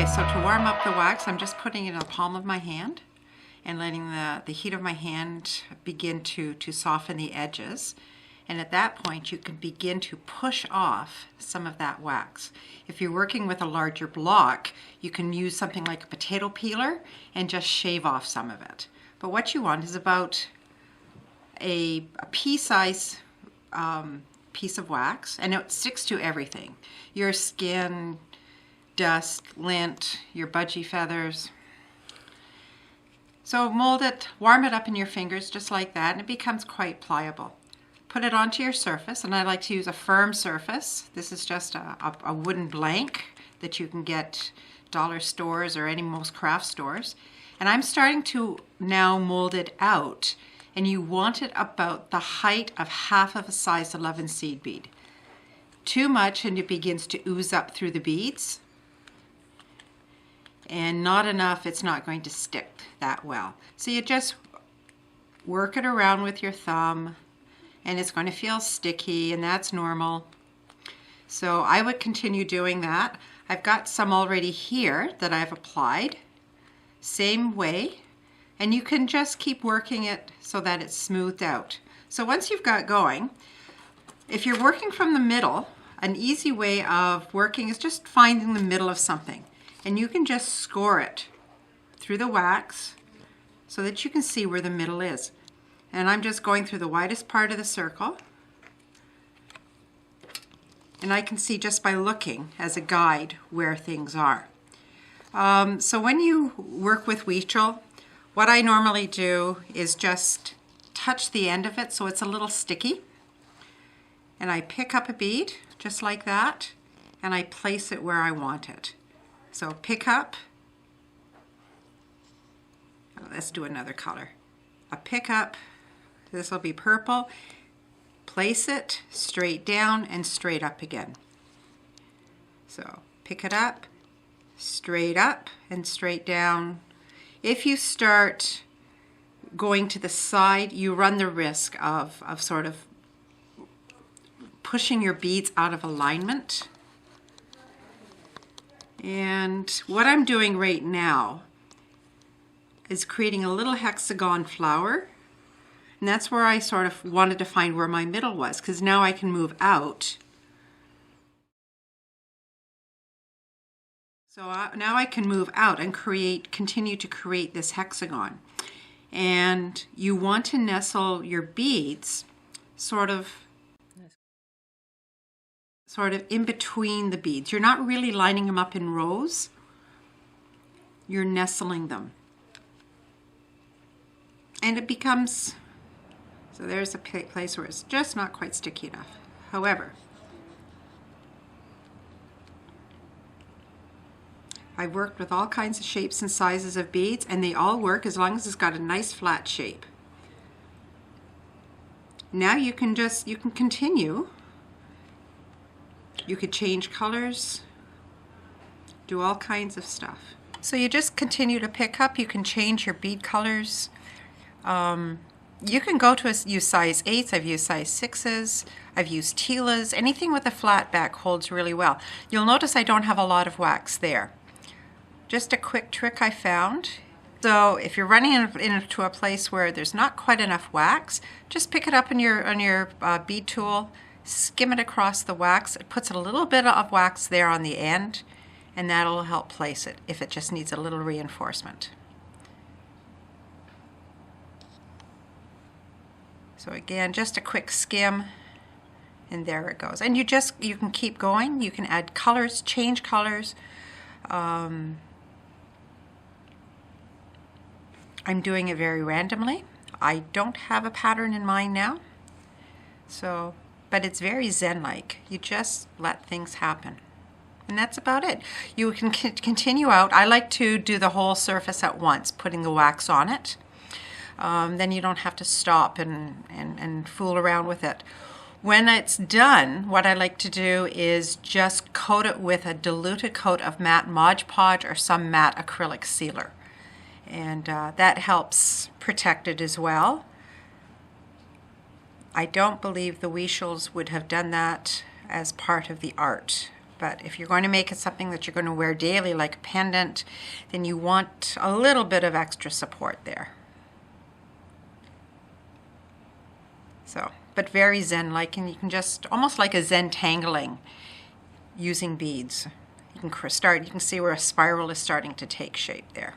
Okay, so to warm up the wax, I'm just putting it in the palm of my hand and letting the heat of my hand begin to soften the edges. And at that point, you can begin to push off some of that wax. If you're working with a larger block, you can use something like a potato peeler and just shave off some of it. But what you want is about a pea-size piece of wax, and it sticks to everything. Your skin, dust, lint, your budgie feathers. So mold it, warm it up in your fingers just like that, and it becomes quite pliable. Put it onto your surface, and I like to use a firm surface. This is just a wooden blank that you can get dollar stores or most craft stores. And I'm starting to now mold it out, and you want it about the height of half of a size 11 seed bead. Too much and it begins to ooze up through the beads, and not enough, it's not going to stick that well. So you just work it around with your thumb, and it's going to feel sticky, and that's normal. So I would continue doing that. I've got some already here that I've applied. Same way, and you can just keep working it so that it's smoothed out. So once you've got going, if you're working from the middle, an easy way of working is just finding the middle of something. And you can just score it through the wax so that you can see where the middle is. And I'm just going through the widest part of the circle. And I can see just by looking as a guide where things are. So when you work with Huichol, what I normally do is just touch the end of it so it's a little sticky. And I pick up a bead just like that, and I place it where I want it. So pick up, let's do another color. A pick up, this will be purple, place it straight down and straight up again. So pick it up and straight down. If you start going to the side, you run the risk of sort of pushing your beads out of alignment. And what I'm doing right now is creating a little hexagon flower. And that's where I sort of wanted to find where my middle was, because now I can move out. So now I can move out and continue to create this hexagon. And you want to nestle your beads sort of in between the beads. You're not really lining them up in rows. You're nestling them. And it becomes, so there's a place where it's just not quite sticky enough. However, I've worked with all kinds of shapes and sizes of beads, and they all work as long as it's got a nice flat shape. Now you can continue. You could change colors, do all kinds of stuff. So you just continue to pick up. You can change your bead colors. You can go to use size 8s. I've used size 6s. I've used Tila's. Anything with a flat back holds really well. You'll notice I don't have a lot of wax there. Just a quick trick I found. So if you're running into a place where there's not quite enough wax, just pick it up on your bead tool, skim it across the wax. It puts a little bit of wax there on the end, and that'll help place it if it just needs a little reinforcement. So again, just a quick skim, and there it goes. And you can keep going. You can add colors, change colors. I'm doing it very randomly. I don't have a pattern in mind now. So, but it's very Zen-like. You just let things happen. And that's about it. You can continue out. I like to do the whole surface at once, putting the wax on it. Then you don't have to stop and fool around with it. When it's done, what I like to do is just coat it with a diluted coat of matte Mod Podge or some matte acrylic sealer. And that helps protect it as well. I don't believe the Huichols would have done that as part of the art, But if you're going to make it something that you're going to wear daily, like a pendant, then you want a little bit of extra support there. So, but very zen-like, and you can just, almost like a zen tangling using beads. You can see where a spiral is starting to take shape there.